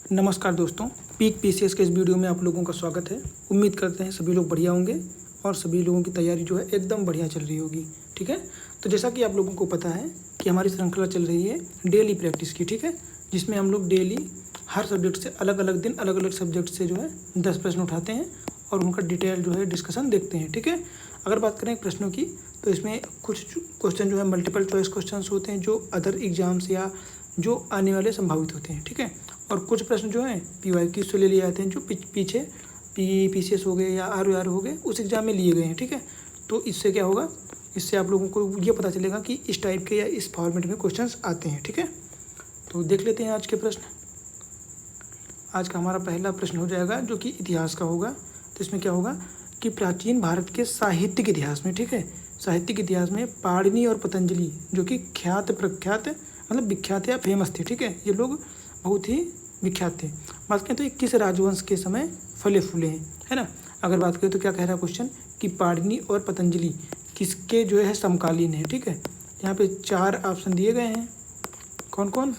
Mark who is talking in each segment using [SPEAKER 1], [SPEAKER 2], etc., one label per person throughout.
[SPEAKER 1] नमस्कार दोस्तों, peak PCS के इस वीडियो में आप लोगों का स्वागत है। उम्मीद करते हैं सभी लोग बढ़िया होंगे और सभी लोगों की तैयारी जो है एकदम बढ़िया चल रही होगी। ठीक है, तो जैसा कि आप लोगों को पता है कि हमारी श्रृंखला चल रही है डेली प्रैक्टिस की। ठीक है, जिसमें हम लोग डेली हर सब्जेक्ट से अलग अलग दिन अलग अलग सब्जेक्ट से जो है 10 प्रश्न उठाते हैं और उनका डिटेल जो है डिस्कशन देखते हैं। ठीक है, अगर बात करें प्रश्नों की तो इसमें कुछ क्वेश्चन जो है मल्टीपल चॉइस क्वेश्चन होते हैं जो अदर एग्जाम्स या जो आने वाले संभावित होते हैं। ठीक है, और कुछ प्रश्न जो हैं PYQ से ले लिए जाते हैं जो पीछे PCS हो गए या ROR हो गए उस एग्ज़ाम में लिए गए हैं। ठीक है, तो इससे क्या होगा, इससे आप लोगों को ये पता चलेगा कि इस टाइप के या इस फॉर्मेट में क्वेश्चंस आते हैं। ठीक है, तो देख लेते हैं आज के प्रश्न। आज का हमारा पहला प्रश्न हो जाएगा जो कि इतिहास का होगा। तो इसमें क्या होगा कि प्राचीन भारत के साहित्यिक इतिहास में, ठीक है, साहित्यिक इतिहास में पाणिनि और पतंजलि जो कि ख्यात प्रख्यात मतलब विख्यात या फेमस थे। ठीक है, ये लोग बहुत ही विख्यात थे। बात करें तो ये किस राजवंश के समय फले फूले हैं, है ना। अगर बात करें तो क्या कह रहा है क्वेश्चन कि पाणिनि और पतंजलि किसके जो है समकालीन है। ठीक है, यहाँ पे 4 ऑप्शन दिए गए हैं। कौन कौन,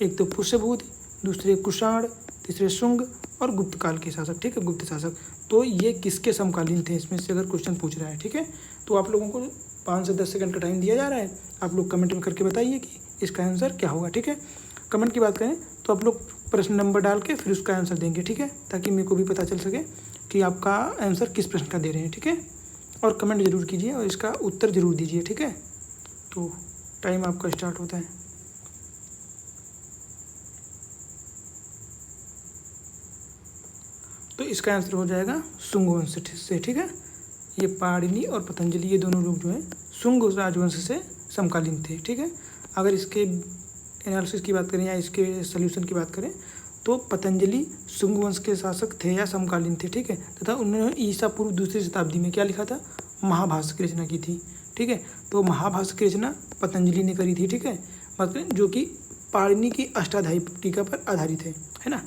[SPEAKER 1] एक तो पुष्यभूत, दूसरे कुषाण, तीसरे शुंग और गुप्त काल के शासक। ठीक है, गुप्त शासक। तो ये किसके समकालीन थे इसमें से अगर क्वेश्चन पूछ रहा है। ठीक है, तो आप लोगों को 5 से 10 सेकंड का टाइम दिया जा रहा है। आप लोग कमेंट में करके बताइए कि इसका आंसर क्या होगा। ठीक है, कमेंट की बात करें तो आप लोग प्रश्न नंबर डाल के फिर उसका आंसर देंगे। ठीक है, ताकि मेरे को भी पता चल सके कि आपका आंसर किस प्रश्न का दे रहे हैं। ठीक है, और कमेंट जरूर कीजिए और इसका उत्तर जरूर दीजिए। ठीक है, तो टाइम आपका स्टार्ट होता है। तो इसका आंसर हो जाएगा शुंग वंश से। ठीक है, ये पाणिनि और पतंजलि ये दोनों लोग जो हैं शुंग राजवंश से समकालीन थे। ठीक है, अगर इसके एनालिसिस की बात करें या इसके सल्यूशन की बात करें तो पतंजलि शुंग वंश के शासक थे या समकालीन थे। ठीक है, तथा उन्होंने ईसा पूर्व 2री शताब्दी में क्या लिखा था, महाभाष्य की रचना की थी। ठीक है, तो महाभाष्य की रचना पतंजलि ने करी थी। ठीक है, बात करें जो कि पाणिनि की अष्टाध्यायी टीका पर आधारित है ना।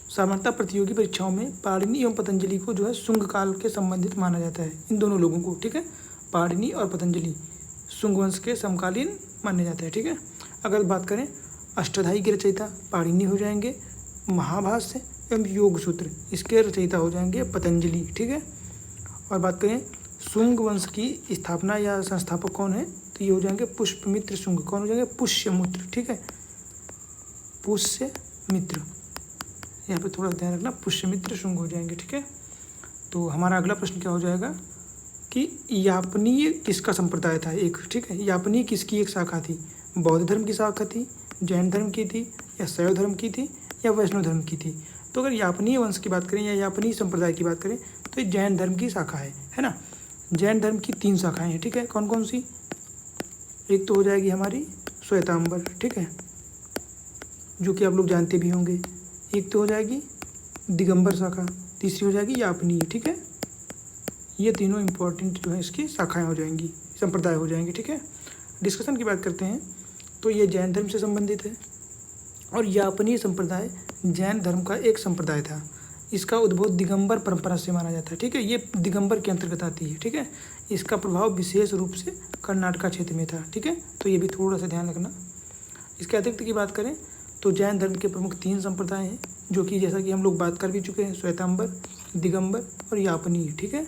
[SPEAKER 1] सामान्यतः प्रतियोगी परीक्षाओं में पाणिनि एवं पतंजलि को जो है शुंग काल के संबंधित माना जाता है, इन दोनों लोगों को। ठीक है, पाणिनि और पतंजलि शुंग वंश के समकालीन माने जाते हैं। ठीक है, अगर बात करें अष्टाध्यायी के रचयिता पाणिनि हो जाएंगे, महाभाष्य एवं योग सूत्र इसके रचयिता हो जाएंगे पतंजलि। ठीक है, और बात करें शुंग वंश की स्थापना या संस्थापक कौन है तो ये हो जाएंगे पुष्यमित्र शुंग। कौन हो जाएंगे, पुष्यमित्र। ठीक है, पुष्यमित्र, यहाँ पे थोड़ा ध्यान रखना, पुष्यमित्र शुंग हो जाएंगे। ठीक है, तो हमारा अगला प्रश्न क्या हो जाएगा कि यापनीय किसका संप्रदाय था एक। ठीक है, यापनीय किसकी एक शाखा थी, बौद्ध धर्म की शाखा थी, जैन धर्म की थी, या शैव धर्म की थी, या वैष्णव धर्म की थी। तो अगर यापनीय वंश की बात करें या यापनीय संप्रदाय की बात करें तो ये जैन धर्म की शाखा है ना। जैन धर्म की 3 शाखाएं हैं। ठीक है, कौन कौन सी, एक तो हो जाएगी हमारी श्वेतांबर। ठीक है, जो कि आप लोग जानते भी होंगे। एक तो हो जाएगी दिगंबर शाखा, तीसरी हो जाएगी यापनीय। ठीक है, ये तीनों इंपॉर्टेंट जो है इसकी शाखाएं हो जाएंगी, संप्रदाय हो जाएंगे। ठीक है, डिस्कशन की बात करते हैं तो ये जैन धर्म से संबंधित है और यापनीय संप्रदाय जैन धर्म का एक संप्रदाय था। इसका उद्भव दिगंबर परंपरा से माना जाता है। ठीक है, ये दिगंबर के अंतर्गत आती है। ठीक है, इसका प्रभाव विशेष रूप से कर्नाटका क्षेत्र में था। ठीक है, तो ये भी थोड़ा सा ध्यान रखना। इसके अतिरिक्त की बात करें तो जैन धर्म के प्रमुख 3 संप्रदाय हैं जो कि जैसा कि हम लोग बात कर भी चुके हैं, श्वेतांबर, दिगंबर और यापनीय। ठीक है,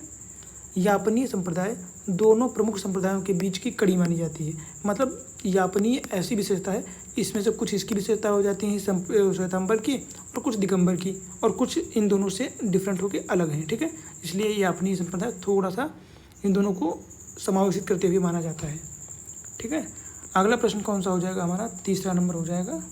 [SPEAKER 1] यापनीय संप्रदाय दोनों प्रमुख संप्रदायों के बीच की कड़ी मानी जाती है। मतलब यापनीय ऐसी विशेषता है, इसमें से कुछ इसकी विशेषता हो जाती है श्वेतांबर की और कुछ दिगंबर की, और कुछ इन दोनों से डिफरेंट होकर अलग हैं। ठीक है, इसलिए यापनीय संप्रदाय थोड़ा सा इन दोनों को समावेशित करते हुए माना जाता है। ठीक है, अगला प्रश्न कौन सा हो जाएगा हमारा, तीसरा नंबर हो जाएगा।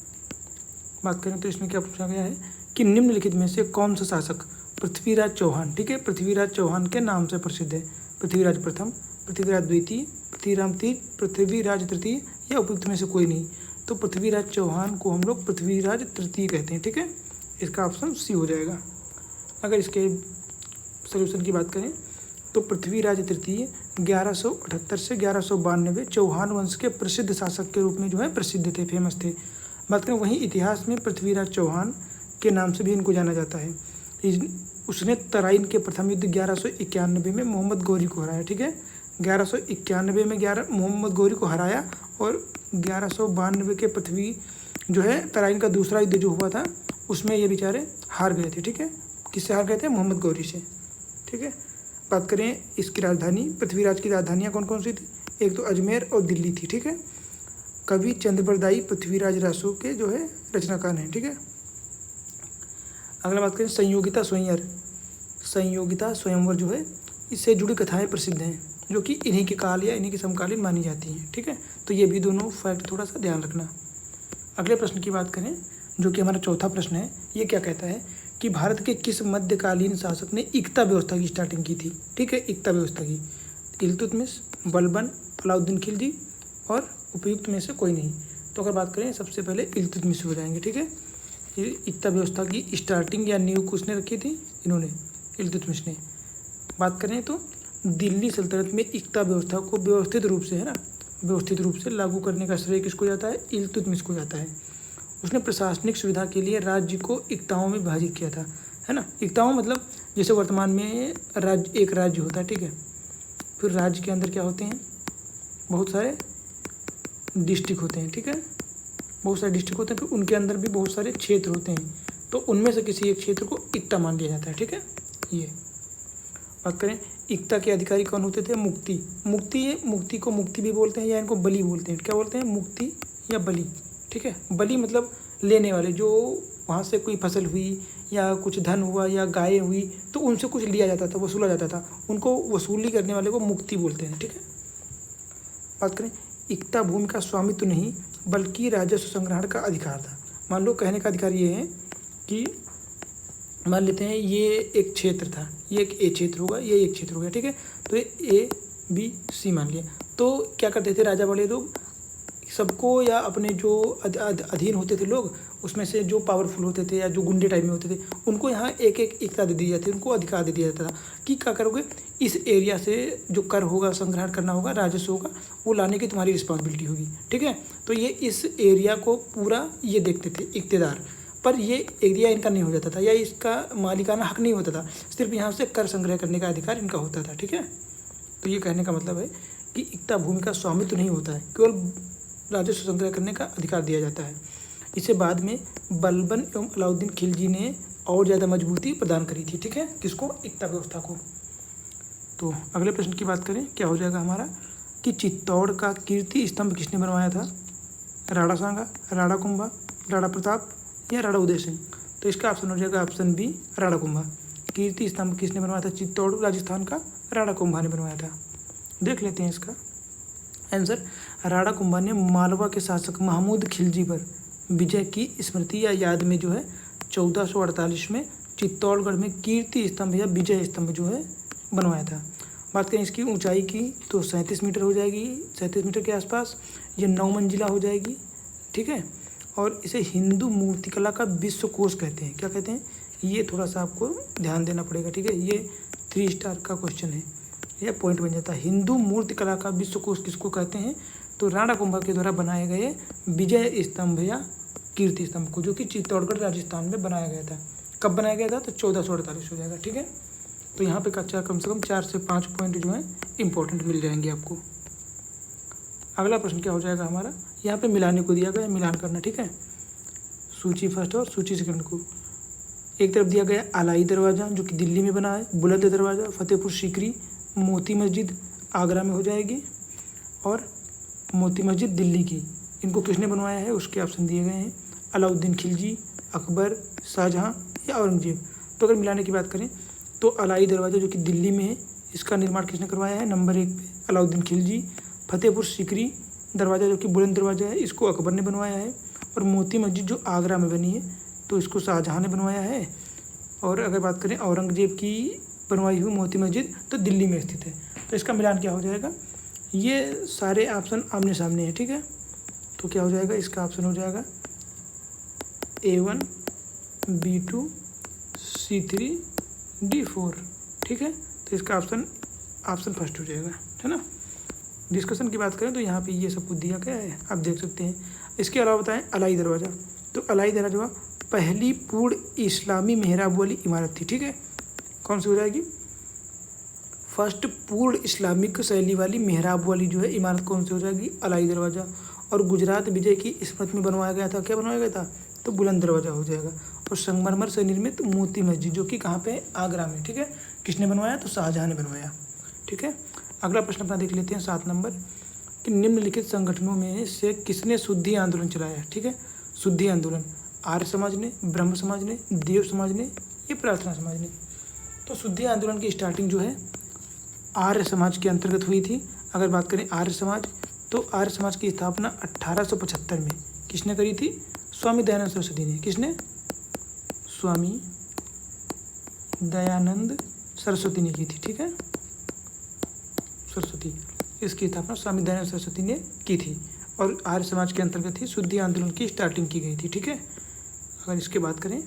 [SPEAKER 1] बात करें तो इसमें क्या पूछा गया है कि निम्नलिखित में से कौन सा शासक पृथ्वीराज चौहान, ठीक है, पृथ्वीराज चौहान के नाम से प्रसिद्ध है। पृथ्वीराज प्रथम, पृथ्वीराज द्वितीय, पृथ्वीराज तृतीय या उपयुक्त में से कोई नहीं। तो पृथ्वीराज चौहान को हम लोग पृथ्वीराज तृतीय कहते हैं। ठीक है, इसका ऑप्शन सी हो जाएगा। अगर इसके सल्यूशन की बात करें तो पृथ्वीराज तृतीय 1178 से 1192 चौहान वंश के प्रसिद्ध शासक के रूप में जो है प्रसिद्ध थे, फेमस थे। बात करें वहीं इतिहास में पृथ्वीराज चौहान के नाम से भी इनको जाना जाता है। उसने तराइन के प्रथम युद्ध 1191 में मोहम्मद गौरी को हराया। ठीक है, 1191 में मोहम्मद गौरी को हराया और 1192 के पृथ्वी जो है तराइन का दूसरा युद्ध जो हुआ था उसमें ये बेचारे हार गए थे, ठीक है। किससे हार गए थे? मोहम्मद गौरी से, ठीक है। बात करें इसकी राजधानी, पृथ्वीराज की राजधानियाँ कौन कौन सी थी? एक तो अजमेर और दिल्ली थी, ठीक है। कवि चंद्रबरदाई पृथ्वीराज रासो के जो है रचनाकार हैं, ठीक है। अगला बात करें संयोगिता स्वयंवर। संयोगिता स्वयंवर जो है इससे जुड़ी कथाएं प्रसिद्ध हैं जो कि इन्हीं के काल या इन्हीं के समकालीन मानी जाती हैं, ठीक है। तो ये भी दोनों फैक्ट थोड़ा सा ध्यान रखना। अगले प्रश्न की बात करें जो कि हमारा चौथा प्रश्न है, ये क्या कहता है कि भारत के किस मध्यकालीन शासक ने इक्ता व्यवस्था की स्टार्टिंग की थी, ठीक है। इक्ता व्यवस्था की इल्तुतमिश, बलबन, अलाउद्दीन खिलजी और उपयुक्त में से कोई नहीं। तो अगर बात करें सबसे पहले इल्तुतमिश हो जाएंगे, ठीक है। ये इक्ता व्यवस्था की स्टार्टिंग या नींव किसने रखी थी? इन्होंने, इल्तुतमिश ने। बात करें तो दिल्ली सल्तनत में इक्ता व्यवस्था को व्यवस्थित रूप से, है ना, व्यवस्थित रूप से लागू करने का श्रेय किसको जाता है? इल्तुतमिश को जाता है। उसने प्रशासनिक सुविधा के लिए राज्य को इक्ताओं में विभाजित किया था, है ना। इक्ताओं मतलब जैसे वर्तमान में राज्य, एक राज्य होता है, ठीक है। फिर राज्य के अंदर क्या होते हैं? बहुत सारे डिस्ट्रिक्ट होते हैं, ठीक है। बहुत सारे डिस्ट्रिक्ट होते हैं, फिर उनके अंदर भी बहुत सारे क्षेत्र होते हैं। तो उनमें से किसी एक क्षेत्र को इक्ता मान लिया जाता है, ठीक है। ये बात करें इक्ता के अधिकारी कौन होते थे? मुक्ति। मुक्ति को मुक्ति भी बोलते हैं या इनको बली बोलते हैं। क्या बोलते हैं? मुक्ति या बली, ठीक है। बली मतलब लेने वाले, जो वहाँ से कोई फसल हुई या कुछ धन हुआ या गायें हुई तो उनसे कुछ लिया जाता था, वसूला जाता था, उनको वसूली करने वाले को मुक्ति बोलते हैं, ठीक है। बात करें इक्ता भूमि का स्वामित्व नहीं बल्कि राजस्व संग्रहण का अधिकार था। मान लो कहने का अधिकार ये है कि मान लेते हैं ये एक क्षेत्र था, ये एक ए क्षेत्र होगा, ये एक क्षेत्र हो गया, ठीक है। तो ये ए बी सी मान लिया। तो क्या करते थे राजा वाले लोग? सबको या अपने जो अधीन होते थे लोग, उसमें से जो पावरफुल होते थे या जो गुंडे टाइप में होते थे, उनको यहाँ एक एक इक्ता दे दी जाती है, उनको अधिकार दे दिया जाता था कि क्या करोगे, इस एरिया से जो कर होगा, संग्रहण करना होगा, राजस्व होगा, वो लाने की तुम्हारी रिस्पॉन्सिबिलिटी होगी, ठीक है। तो ये इस एरिया को पूरा ये देखते थे इक्तेदार, पर ये एरिया इनका नहीं हो जाता था या इसका मालिकाना हक नहीं होता था, सिर्फ यहाँ से कर संग्रह करने का अधिकार इनका होता था, ठीक है। तो ये कहने का मतलब है कि इक्ता भूमि का स्वामित्व नहीं होता है, केवल राजस्व संग्रह करने का अधिकार दिया जाता है। इसे बाद में बलबन एवं अलाउद्दीन खिलजी ने और ज़्यादा मजबूती प्रदान करी थी, ठीक है। किसको? इक्ता व्यवस्था को। तो अगले प्रश्न की बात करें, क्या हो जाएगा हमारा कि चित्तौड़ का कीर्ति स्तंभ किसने बनवाया था? राणा सांगा, राणा कुंभा, राणा प्रताप या राणा उदय सिंह? तो इसका ऑप्शन हो जाएगा ऑप्शन बी, राणा कुंभा। कीर्ति स्तंभ किसने बनवाया था? चित्तौड़ राजस्थान का राणा कुंभा ने बनवाया था। देख लेते हैं इसका आंसर। राणा कुंभा ने मालवा के शासक महमूद खिलजी पर विजय की स्मृति या याद में जो है 1448 में चित्तौड़गढ़ में कीर्ति स्तंभ या विजय स्तंभ जो है बनवाया था। बात करें इसकी ऊंचाई की तो 37 मीटर हो जाएगी, 37 मीटर के आसपास। ये 9 मंजिला हो जाएगी, ठीक है। और इसे हिंदू मूर्तिकला का विश्व कोश कहते हैं। क्या कहते हैं? ये थोड़ा सा आपको ध्यान देना पड़ेगा, ठीक है। ये 3 स्टार का क्वेश्चन है, यह पॉइंट बन जाता है। हिंदू मूर्तिकला का विश्व कोश किसको कहते हैं? तो राणा कुंभा के द्वारा बनाए गए विजय स्तंभ या कीर्ति स्तंभ को, जो कि चित्तौड़गढ़ राजस्थान में बनाया गया था। कब बनाया गया था? तो 1448 हो जाएगा, ठीक है। तो यहाँ पे कम से कम 4 से 5 पॉइंट जो है इंपॉर्टेंट मिल जाएंगे आपको। अगला प्रश्न क्या हो जाएगा हमारा? यहाँ पे मिलाने को दिया गया है, मिलान करना, ठीक है। सूची फर्स्ट और सूची सेकंड को एक तरफ दिया गया अलाई दरवाज़ा जो कि दिल्ली में बना है, बुलंद दरवाज़ा फतेहपुर सीकरी, मोती मस्जिद आगरा में हो जाएगी और मोती मस्जिद दिल्ली की। इनको किसने बनवाया है? उसके ऑप्शन दिए गए हैं, अलाउद्दीन खिलजी, अकबर, शाहजहाँ या औरंगजेब। तो अगर मिलाने की बात करें तो अलाई दरवाज़ा जो कि दिल्ली में है, इसका निर्माण किसने करवाया है? नंबर 1 पे अलाउद्दीन खिलजी। फतेहपुर सीकरी दरवाज़ा जो कि बुलंद दरवाज़ा है, इसको अकबर ने बनवाया है। और मोती मस्जिद जो आगरा में बनी है तो इसको शाहजहाँ ने बनवाया है। और अगर बात करें औरंगजेब की बनवाई हुई मोती मस्जिद तो दिल्ली में स्थित है। तो इसका मिलान क्या हो जाएगा? ये सारे ऑप्शन आमने सामने हैं, ठीक है। तो क्या हो जाएगा? इसका ऑप्शन हो जाएगा A1 B2 C3 D4, ठीक है। तो इसका ऑप्शन फर्स्ट हो जाएगा, है ना। डिस्कशन की बात करें तो यहाँ पे ये सब कुछ दिया गया है, आप देख सकते हैं। इसके अलावा बताएं अलाई दरवाज़ा। तो अलाई दरवाज़ा पहली पूर्ण इस्लामी मेहराब वाली इमारत थी, ठीक है। कौन सी हो जाएगी? फर्स्ट पूर्ण इस्लामिक शैली वाली मेहराब वाली जो है इमारत कौन सी हो जाएगी? अलाई दरवाज़ा। और गुजरात विजय की स्मृति में बनवाया गया था। क्या बनवाया गया था? तो बुलंद दरवाज़ा हो जाएगा। और संगमरमर से निर्मित मोती मस्जिद, जो कि कहाँ पे है, आगरा में, ठीक है। किसने बनवाया, तो शाहजहाँ ने बनवाया, ठीक है। अगला प्रश्न अपना देख लेते हैं 7 नंबर, कि निम्नलिखित संगठनों में से किसने शुद्धि आंदोलन चलाया, ठीक है। शुद्धि आंदोलन आर्य समाज ने, ब्रह्म समाज ने, देव समाज ने, ये प्रार्थना समाज ने। तो शुद्धि आंदोलन की स्टार्टिंग जो है आर्य समाज के अंतर्गत हुई थी। अगर बात करें आर्य समाज, तो आर्य समाज की स्थापना 1875 में किसने करी थी, स्वामी दयानंद सरस्वती ने। किसने, स्वामी दयानंद सरस्वती ने की थी, ठीक है। सरस्वती, इसकी स्थापना स्वामी दयानंद सरस्वती ने की थी और आर्य समाज के अंतर्गत ही शुद्धि आंदोलन की स्टार्टिंग की गई थी, ठीक है। अगर इसकी बात करें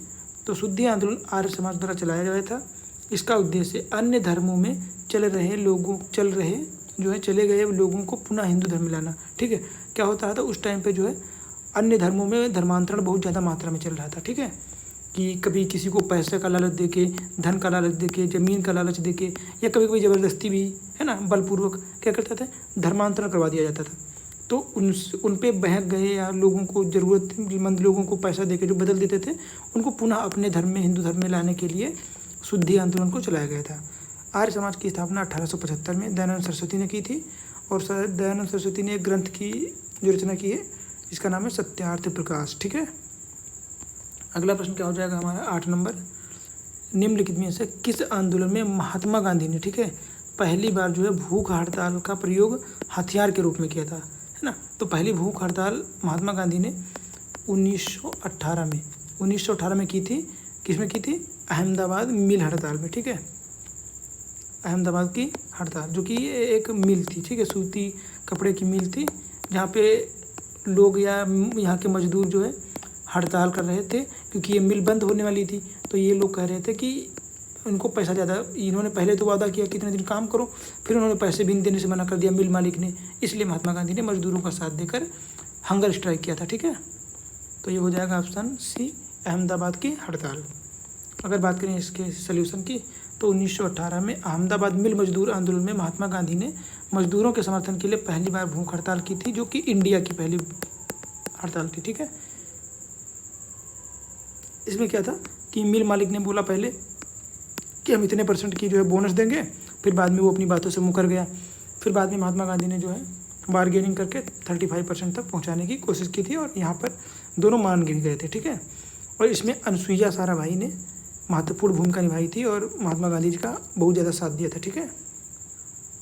[SPEAKER 1] तो शुद्धि आंदोलन आर्य समाज द्वारा चलाया गया था। इसका उद्देश्य अन्य धर्मों में चले गए लोगों को पुनः हिंदू धर्म में लाना, ठीक है। क्या होता था उस टाइम पे जो है अन्य धर्मों में धर्मांतरण बहुत ज़्यादा मात्रा में चल रहा था, ठीक है। कि कभी किसी को पैसे का लालच देके, धन का लालच देके, ज़मीन का लालच देके, या कभी कभी ज़बरदस्ती भी, है ना, बलपूर्वक क्या करते थे, धर्मांतरण करवा दिया जाता था। तो उन पे बहक गए या लोगों को, ज़रूरतमंद लोगों को पैसा देके जो बदल देते थे, उनको पुनः अपने धर्म में, हिंदू धर्म में लाने के लिए शुद्धि आंदोलन को चलाया गया था। आर्य समाज की स्थापना 1875 में दयानंद सरस्वती ने की थी और दयानंद सरस्वती ने एक ग्रंथ की जो रचना की है, इसका नाम है सत्यार्थ प्रकाश, ठीक है। अगला प्रश्न क्या हो जाएगा हमारा 8 नंबर, निम्नलिखित में से किस आंदोलन में महात्मा गांधी ने, ठीक है, पहली बार जो है भूख हड़ताल का प्रयोग हथियार के रूप में किया था, है ना। तो पहली भूख हड़ताल महात्मा गांधी ने 1918 में की थी। किसमें की थी, अहमदाबाद मिल हड़ताल में, ठीक है। अहमदाबाद की हड़ताल, जो कि एक मिल थी, ठीक है, सूती कपड़े की मिल थी, जहाँ पे लोग या यहाँ के मजदूर जो है हड़ताल कर रहे थे, क्योंकि ये मिल बंद होने वाली थी। तो ये लोग कह रहे थे कि उनको पैसा ज़्यादा, इन्होंने पहले तो वादा किया कि इतने दिन काम करो, फिर उन्होंने पैसे भी देने से मना कर दिया मिल मालिक ने। इसलिए महात्मा गांधी ने मजदूरों का साथ देकर हंगर स्ट्राइक किया था, ठीक है। तो ये हो जाएगा ऑप्शन सी, अहमदाबाद की हड़ताल। अगर बात करें इसके सल्यूशन की, तो 1918 में अहमदाबाद मिल मजदूर आंदोलन में महात्मा गांधी ने मजदूरों के समर्थन के लिए पहली बार भूख हड़ताल की थी, जो कि इंडिया की पहली हड़ताल थी, ठीक है। इसमें क्या था कि मिल मालिक ने बोला पहले कि हम इतने % की जो है बोनस देंगे, फिर बाद में वो अपनी बातों से मुकर गया। फिर बाद में महात्मा गांधी ने जो है बार्गेनिंग करके 35% तक पहुंचाने की कोशिश की थी और यहाँ पर दोनों मान गिर गए थे, ठीक है। और इसमें अनुसुईया साराभाई ने महत्वपूर्ण भूमिका निभाई थी और महात्मा गांधी जी का बहुत ज़्यादा साथ दिया था, ठीक है।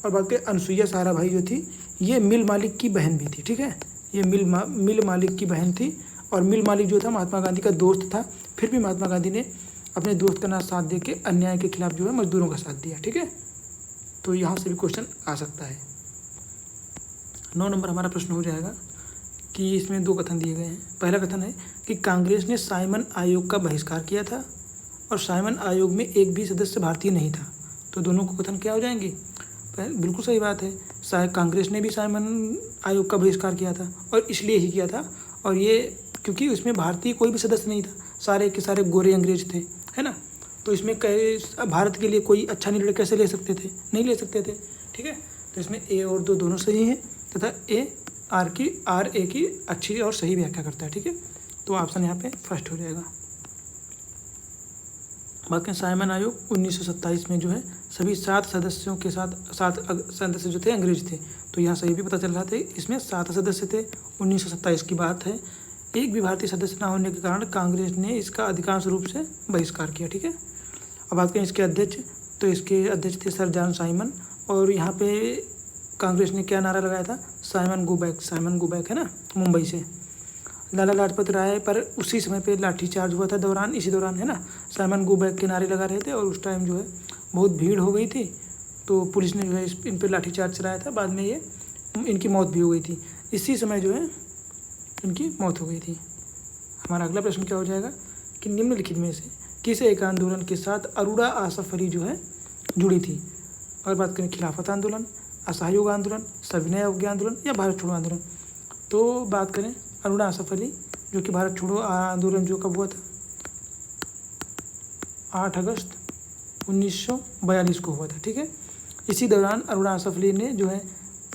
[SPEAKER 1] और बात करें अनुसुईया साराभाई जो थी, ये मिल मालिक की बहन भी थी, ठीक है। ये मिल मालिक की बहन थी और मिल मालिक जो था महात्मा गांधी का दोस्त था। फिर भी महात्मा गांधी ने अपने दोस्त का साथ दे के अन्याय के खिलाफ जो है मजदूरों का साथ दिया, ठीक है। तो यहाँ से भी क्वेश्चन आ सकता है। 9 नंबर हमारा प्रश्न हो जाएगा कि इसमें 2 कथन दिए गए हैं। पहला कथन है कि कांग्रेस ने साइमन आयोग का बहिष्कार किया था और साइमन आयोग में एक भी सदस्य भारतीय नहीं था। तो दोनों को कथन क्या हो जाएंगे, बिल्कुल सही बात है। कांग्रेस ने भी साइमन आयोग का बहिष्कार किया था और इसलिए ही किया था, और ये क्योंकि उसमें भारतीय कोई भी सदस्य नहीं था, सारे के सारे गोरे अंग्रेज थे, है ना। तो इसमें भारत के लिए कोई अच्छा निर्णय कैसे ले सकते थे, नहीं ले सकते थे, ठीक है। तो इसमें ए और दो दोनों सही हैं तथा आर ए की अच्छी और सही व्याख्या करता है, ठीक है। तो ऑप्शन यहाँ पे फर्स्ट हो जाएगा। बाकी साइमन आयोग 1927 में जो है सभी 7 सदस्यों के साथ 7 सदस्य जो थे अंग्रेज थे। तो यहाँ सही भी पता चल रहा था, इसमें 7 सदस्य थे। 1927 की बात है। एक भी भारतीय सदस्य न होने के कारण कांग्रेस ने इसका अधिकांश रूप से बहिष्कार किया, ठीक है। अब बात करें इसके अध्यक्ष, तो इसके अध्यक्ष थे सर जॉन साइमन, और यहाँ पे कांग्रेस ने क्या नारा लगाया था, साइमन गो बैक, है ना, मुंबई से। लाला लाजपत राय पर उसी समय पे लाठीचार्ज हुआ था इसी दौरान, है ना, साइमन गो बैक के नारे लगा रहे थे और उस टाइम जो है बहुत भीड़ हो गई थी, तो पुलिस ने जो है इन पर लाठीचार्ज चलाया था। बाद में ये इनकी मौत भी हो गई थी, इसी समय जो है इनकी मौत हो गई थी। हमारा अगला प्रश्न क्या हो जाएगा कि निम्नलिखित में से किस एक आंदोलन के साथ अरोड़ा आसफ अली जो है जुड़ी थी। अगर बात करें खिलाफत आंदोलन, असहयोग आंदोलन, सविनय अवज्ञा आंदोलन या भारत छोड़ो आंदोलन, तो बात करें अरोड़ा आसफ अली जो कि भारत छोड़ो आंदोलन जो कब हुआ था, 8 अगस्त 1942 को हुआ था, ठीक है। इसी दौरान अरोड़ा आसफ अली ने जो है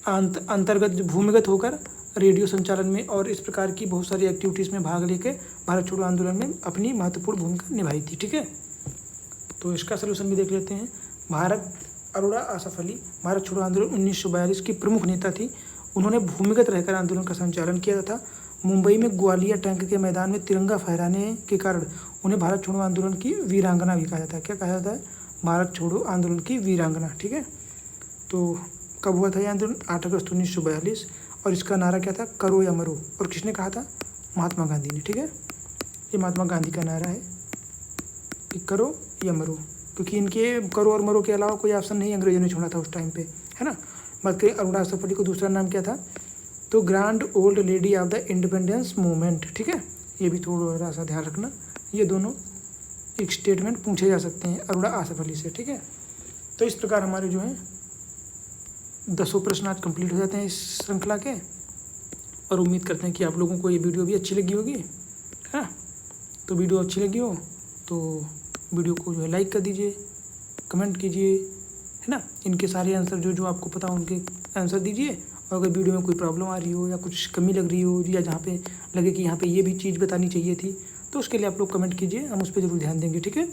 [SPEAKER 1] अंतर्गत भूमिगत होकर रेडियो संचालन में और इस प्रकार की बहुत सारी एक्टिविटीज़ में भाग लेकर भारत छोड़ो आंदोलन में अपनी महत्वपूर्ण भूमिका निभाई थी। ठीक है, तो इसका सलूशन भी देख लेते हैं। अरोड़ा आसफ अली भारत छोड़ो आंदोलन 1942 की प्रमुख नेता थी। उन्होंने भूमिगत रहकर आंदोलन का संचालन किया था। मुंबई में ग्वालियर टैंक के मैदान में तिरंगा फहराने के कारण उन्हें भारत छोड़ो आंदोलन की वीरांगना भी कहा जाता है। क्या कहा जाता है? भारत छोड़ो आंदोलन की वीरांगना। ठीक है, तो कब हुआ था ये आंदोलन? 8 अगस्त 1942। और इसका नारा क्या था? करो या मरो। और किसने कहा था? महात्मा गांधी ने। ठीक है, ये महात्मा गांधी का नारा है कि करो या मरो, क्योंकि इनके करो और मरो के अलावा कोई ऑप्शन नहीं अंग्रेजों ने छोड़ा था उस टाइम पे, है ना। बात करें अरोड़ा आसफ अली को दूसरा नाम क्या था? तो grand old lady of the independence movement. ठीक है, ये भी थोड़ा सा ध्यान रखना, ये दोनों एक स्टेटमेंट पूछे जा सकते हैं अरोड़ा आसफ अली से। ठीक है, तो इस प्रकार हमारे जो है 10 प्रश्न आज कंप्लीट हो जाते हैं इस श्रृंखला के। और उम्मीद करते हैं कि आप लोगों को ये वीडियो भी अच्छी लगी होगी, है ना। तो वीडियो अच्छी लगी हो तो वीडियो को जो है लाइक कर दीजिए, कमेंट कीजिए, है ना। इनके सारे आंसर जो आपको पता हो उनके आंसर दीजिए। और अगर वीडियो में कोई प्रॉब्लम आ रही हो या कुछ कमी लग रही हो या जहाँ पे लगे कि यहाँ पे ये भी चीज़ बतानी चाहिए थी, तो उसके लिए आप लोग कमेंट कीजिए, हम उस पर ज़रूर ध्यान देंगे। ठीक है,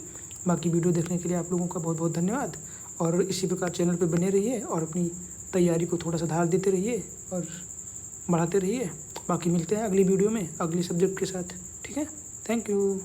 [SPEAKER 1] बाकी वीडियो देखने के लिए आप लोगों का बहुत बहुत धन्यवाद। और इसी प्रकार चैनल पे बने रहिए और अपनी तैयारी को थोड़ा सा धार देते रहिए और बढ़ाते रहिए। बाकी मिलते हैं अगली वीडियो में अगली सब्जेक्ट के साथ। ठीक है, थैंक यू।